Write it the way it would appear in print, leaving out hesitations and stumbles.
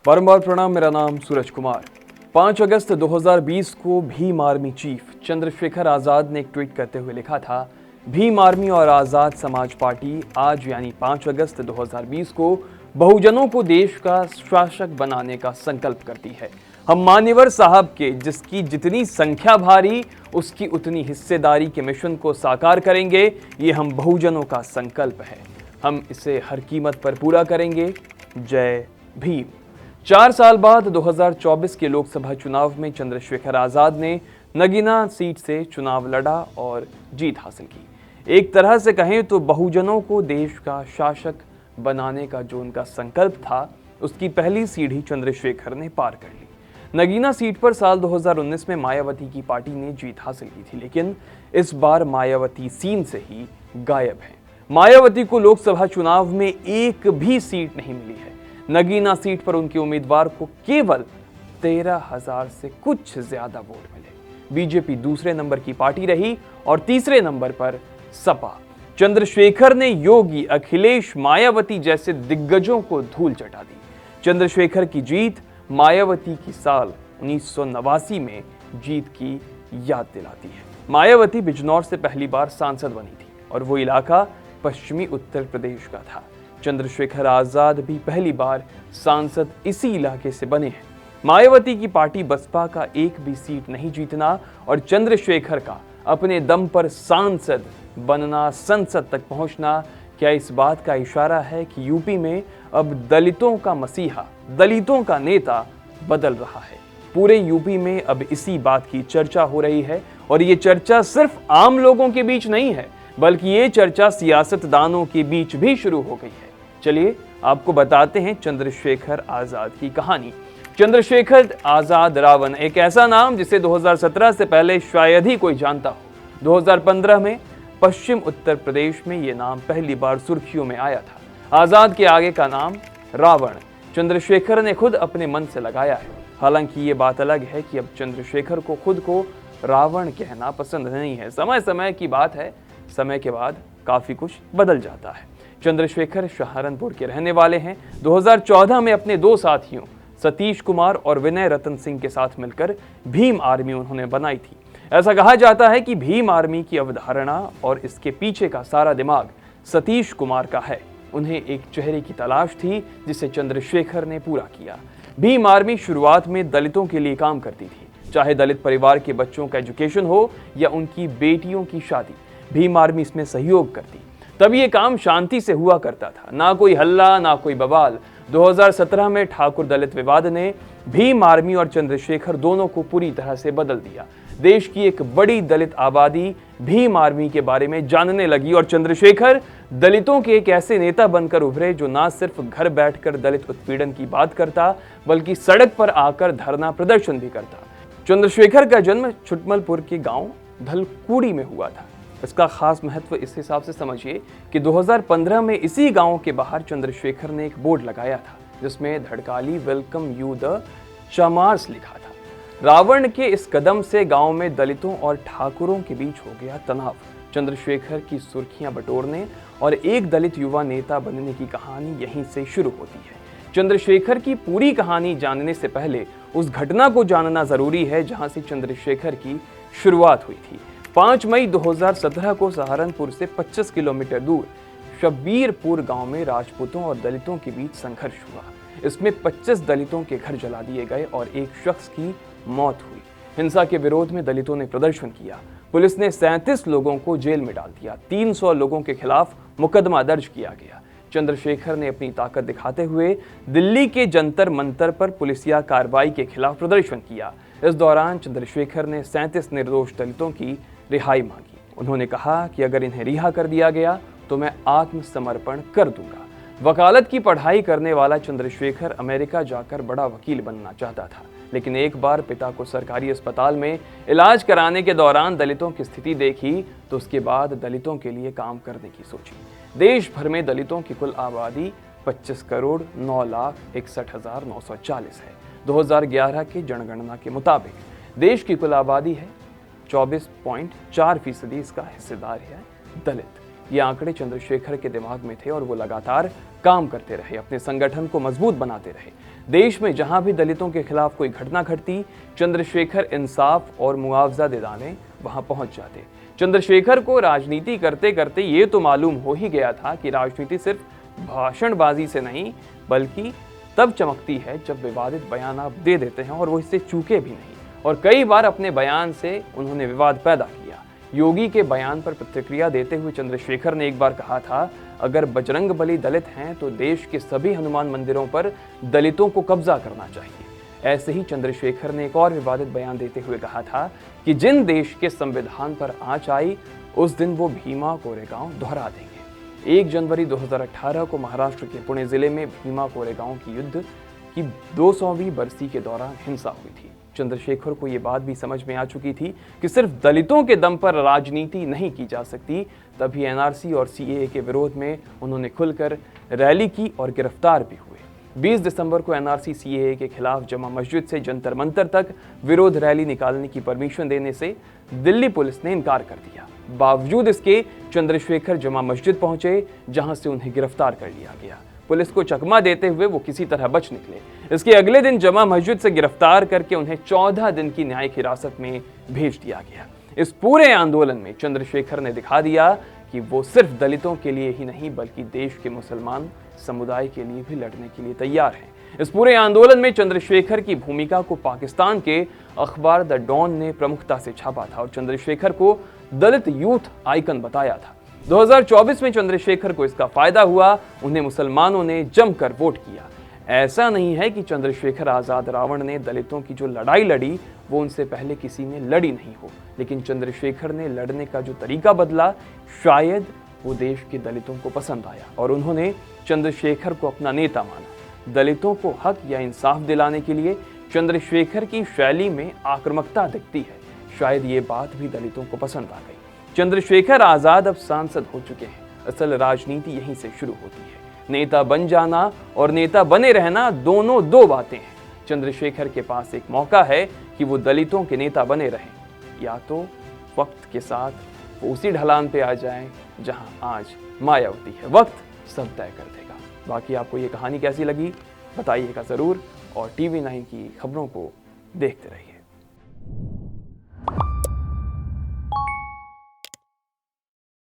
बारंबार प्रणाम। मेरा नाम सूरज कुमार। 5 अगस्त 2020 को भीम आर्मी चीफ चंद्रशेखर आजाद ने एक ट्वीट करते हुए लिखा था, भीम आर्मी और आजाद समाज पार्टी आज यानी 5 अगस्त 2020 को बहुजनों को देश का शासक बनाने का संकल्प करती है। हम मान्यवर साहब के जिसकी जितनी संख्या भारी उसकी उतनी हिस्सेदारी के मिशन को साकार करेंगे। ये हम बहुजनों का संकल्प है। हम इसे हर कीमत पर पूरा करेंगे। जय भीम। 4 साल बाद 2024 के लोकसभा चुनाव में चंद्रशेखर आजाद ने नगीना सीट से चुनाव लड़ा और जीत हासिल की। एक तरह से कहें तो बहुजनों को देश का शासक बनाने का जो उनका संकल्प था, उसकी पहली सीढ़ी चंद्रशेखर ने पार कर ली। नगीना सीट पर साल 2019 में मायावती की पार्टी ने जीत हासिल की थी, लेकिन इस बार मायावती सीन से ही गायब है। मायावती को लोकसभा चुनाव में एक भी सीट नहीं मिली है। नगीना सीट पर उनके उम्मीदवार को केवल 13,000 से कुछ ज्यादा वोट मिले। बीजेपी दूसरे नंबर की पार्टी रही और तीसरे नंबर पर सपा। चंद्रशेखर ने योगी, अखिलेश, मायावती जैसे दिग्गजों को धूल चटा दी। चंद्रशेखर की जीत मायावती की साल 1989 में जीत की याद दिलाती है। मायावती बिजनौर से पहली बार सांसद बनी थी और वो इलाका पश्चिमी उत्तर प्रदेश का था। चंद्रशेखर आजाद भी पहली बार सांसद इसी इलाके से बने हैं। मायावती की पार्टी बसपा का एक भी सीट नहीं जीतना और चंद्रशेखर का अपने दम पर सांसद बनना, संसद तक पहुंचना, क्या इस बात का इशारा है कि यूपी में अब दलितों का मसीहा, दलितों का नेता बदल रहा है। पूरे यूपी में अब इसी बात की चर्चा हो रही है और ये चर्चा सिर्फ आम लोगों के बीच नहीं है, बल्कि ये चर्चा सियासतदानों के बीच भी शुरू हो गई है। चलिए आपको बताते हैं चंद्रशेखर आजाद की कहानी। चंद्रशेखर आजाद रावण एक ऐसा नाम जिसे 2017 से पहले शायद ही कोई जानता हो। 2015 में पश्चिम उत्तर प्रदेश में यह नाम पहली बार सुर्खियों में आया था। आजाद के आगे का नाम रावण चंद्रशेखर ने खुद अपने मन से लगाया है। हालांकि ये बात अलग है कि अब चंद्रशेखर को खुद को रावण कहना पसंद नहीं है। समय समय की बात है, समय के बाद काफी कुछ बदल जाता है। चंद्रशेखर सहारनपुर के रहने वाले हैं। 2014 में अपने 2 साथियों सतीश कुमार और विनय रतन सिंह के साथ मिलकर भीम आर्मी उन्होंने बनाई थी। ऐसा कहा जाता है कि भीम आर्मी की अवधारणा और इसके पीछे का सारा दिमाग सतीश कुमार का है। उन्हें एक चेहरे की तलाश थी जिसे चंद्रशेखर ने पूरा किया। भीम आर्मी शुरुआत में दलितों के लिए काम करती थी, चाहे दलित परिवार के बच्चों का एजुकेशन हो या उनकी बेटियों की शादी। भीम आर्मी इसमें सहयोग करती। तब ये काम शांति से हुआ करता था, ना कोई हल्ला, ना कोई बवाल। 2017 में ठाकुर दलित विवाद ने भीम आर्मी और चंद्रशेखर दोनों को पूरी तरह से बदल दिया। देश की एक बड़ी दलित आबादी भीम आर्मी के बारे में जानने लगी और चंद्रशेखर दलितों के एक ऐसे नेता बनकर उभरे जो ना सिर्फ घर बैठकर दलित उत्पीड़न की बात करता, बल्कि सड़क पर आकर धरना प्रदर्शन भी करता। चंद्रशेखर का जन्म छुटमलपुर के गांव धलकुड़ी में हुआ था। इसका खास महत्व इस हिसाब से समझिए कि 2015 में इसी गांव के बाहर चंद्रशेखर ने एक बोर्ड लगाया था जिसमें धड़काली वेलकम यू द चमार्स लिखा था। रावण के इस कदम से गांव में दलितों और ठाकुरों के बीच हो गया तनाव। चंद्रशेखर की सुर्खियां बटोरने और एक दलित युवा नेता बनने की कहानी यहीं से शुरू होती है। चंद्रशेखर की पूरी कहानी जानने से पहले उस घटना को जानना जरूरी है जहां से चंद्रशेखर की शुरुआत हुई थी। 5 मई 2017 को सहारनपुर से 25 किलोमीटर दूर शब्बीरपुर गांव में राजपूतों और दलितों के बीच संघर्ष हुआ। इसमें 25 दलितों के घर जला दिए गए और एक शख्स की मौत हुई। हिंसा के विरोध में दलितों ने प्रदर्शन किया। पुलिस ने 37 लोगों को जेल में डाल दिया। 300 लोगों के खिलाफ मुकदमा दर्ज किया गया। चंद्रशेखर ने अपनी ताकत दिखाते हुए दिल्ली के जंतर मंतर पर पुलिसिया कार्रवाई के खिलाफ प्रदर्शन किया। इस दौरान चंद्रशेखर ने 37 निर्दोष दलितों की रिहाई मांगी। उन्होंने कहा कि अगर इन्हें रिहा कर दिया गया तो मैं आत्मसमर्पण कर दूंगा। वकालत की पढ़ाई करने वाला चंद्रशेखर अमेरिका जाकर बड़ा वकील बनना चाहता था, लेकिन एक बार पिता को सरकारी अस्पताल में इलाज कराने के दौरान दलितों की स्थिति देखी तो उसके बाद दलितों के लिए काम करने की सोची। देश भर में दलितों की कुल आबादी 25,09,61,940 है। 2011 के जनगणना के मुताबिक देश की कुल आबादी है 24.4%। इसका हिस्सेदार है दलित। ये आंकड़े चंद्रशेखर के दिमाग में थे और वो लगातार काम करते रहे, अपने संगठन को मजबूत बनाते रहे। देश में जहां भी दलितों के खिलाफ कोई घटना घटती, चंद्रशेखर इंसाफ और मुआवजा दिलाने वहां पहुंच जाते। चंद्रशेखर को राजनीति करते करते ये तो मालूम हो ही गया था कि राजनीति सिर्फ भाषणबाजी से नहीं बल्कि तब चमकती है जब विवादित बयान आप दे देते हैं और वो इससे चूके भी नहीं। और कई बार अपने बयान से उन्होंने विवाद पैदा किया। योगी के बयान पर प्रतिक्रिया देते हुए चंद्रशेखर ने एक बार कहा था, अगर बजरंगबली दलित हैं तो देश के सभी हनुमान मंदिरों पर दलितों को कब्जा करना चाहिए। ऐसे ही चंद्रशेखर ने एक और विवादित बयान देते हुए कहा था कि जिन देश के संविधान पर आंच आई उस दिन वो भीमा कोरेगांव दोहरा देंगे। 1 जनवरी 2018 को महाराष्ट्र के पुणे जिले में भीमा कोरेगांव की युद्ध की 200वीं बरसी के दौरान हिंसा हुई थी। चंद्रशेखर को ये बात भी समझ में आ चुकी थी कि सिर्फ दलितों के दम पर राजनीति नहीं की जा सकती। तभी एनआरसी और सीएए के विरोध में उन्होंने खुलकर रैली की और गिरफ्तार भी हुए। 20 दिसंबर को एनआरसी सीएए के खिलाफ जमा मस्जिद से जंतर मंतर तक विरोध रैली निकालने की परमिशन देने से दिल्ली पुलिस ने इनकार कर दिया। बावजूद इसके चंद्रशेखर जमा मस्जिद पहुंचे, जहां से उन्हें गिरफ्तार कर लिया गया। पुलिस को चकमा देते हुए वो किसी तरह बच निकले। इसके अगले दिन जमा मस्जिद से गिरफ्तार करके उन्हें 14 दिन की न्यायिक हिरासत में भेज दिया गया। इस पूरे आंदोलन में चंद्रशेखर ने दिखा दिया कि वो सिर्फ दलितों के लिए ही नहीं बल्कि देश के मुसलमान समुदाय के लिए भी लड़ने के लिए तैयार हैं। इस पूरे आंदोलन में चंद्रशेखर की भूमिका को पाकिस्तान के अखबार द डॉन ने प्रमुखता से छापा था और चंद्रशेखर को दलित यूथ आइकन बताया था। 2024 में चंद्रशेखर को इसका फायदा हुआ। उन्हें मुसलमानों ने जमकर वोट किया। ऐसा नहीं है कि चंद्रशेखर आजाद रावण ने दलितों की जो लड़ाई लड़ी वो उनसे पहले किसी ने लड़ी नहीं हो, लेकिन चंद्रशेखर ने लड़ने का जो तरीका बदला शायद वो देश के दलितों को पसंद आया और उन्होंने चंद्रशेखर को अपना नेता माना। दलितों को हक या इंसाफ दिलाने के लिए चंद्रशेखर की शैली में आक्रामकता दिखती है। शायद ये बात भी दलितों को पसंद आ गई। चंद्रशेखर आजाद अब सांसद हो चुके हैं। असल राजनीति यहीं से शुरू होती है। नेता बन जाना और नेता बने रहना दोनों दो बातें हैं। चंद्रशेखर के पास एक मौका है कि वो दलितों के नेता बने रहें, या तो वक्त के साथ वो उसी ढलान पे आ जाएं जहां आज मायावती है। वक्त सब तय कर देगा। बाकी आपको ये कहानी कैसी लगी बताइएगा ज़रूर और TV9 की खबरों को देखते रहिए।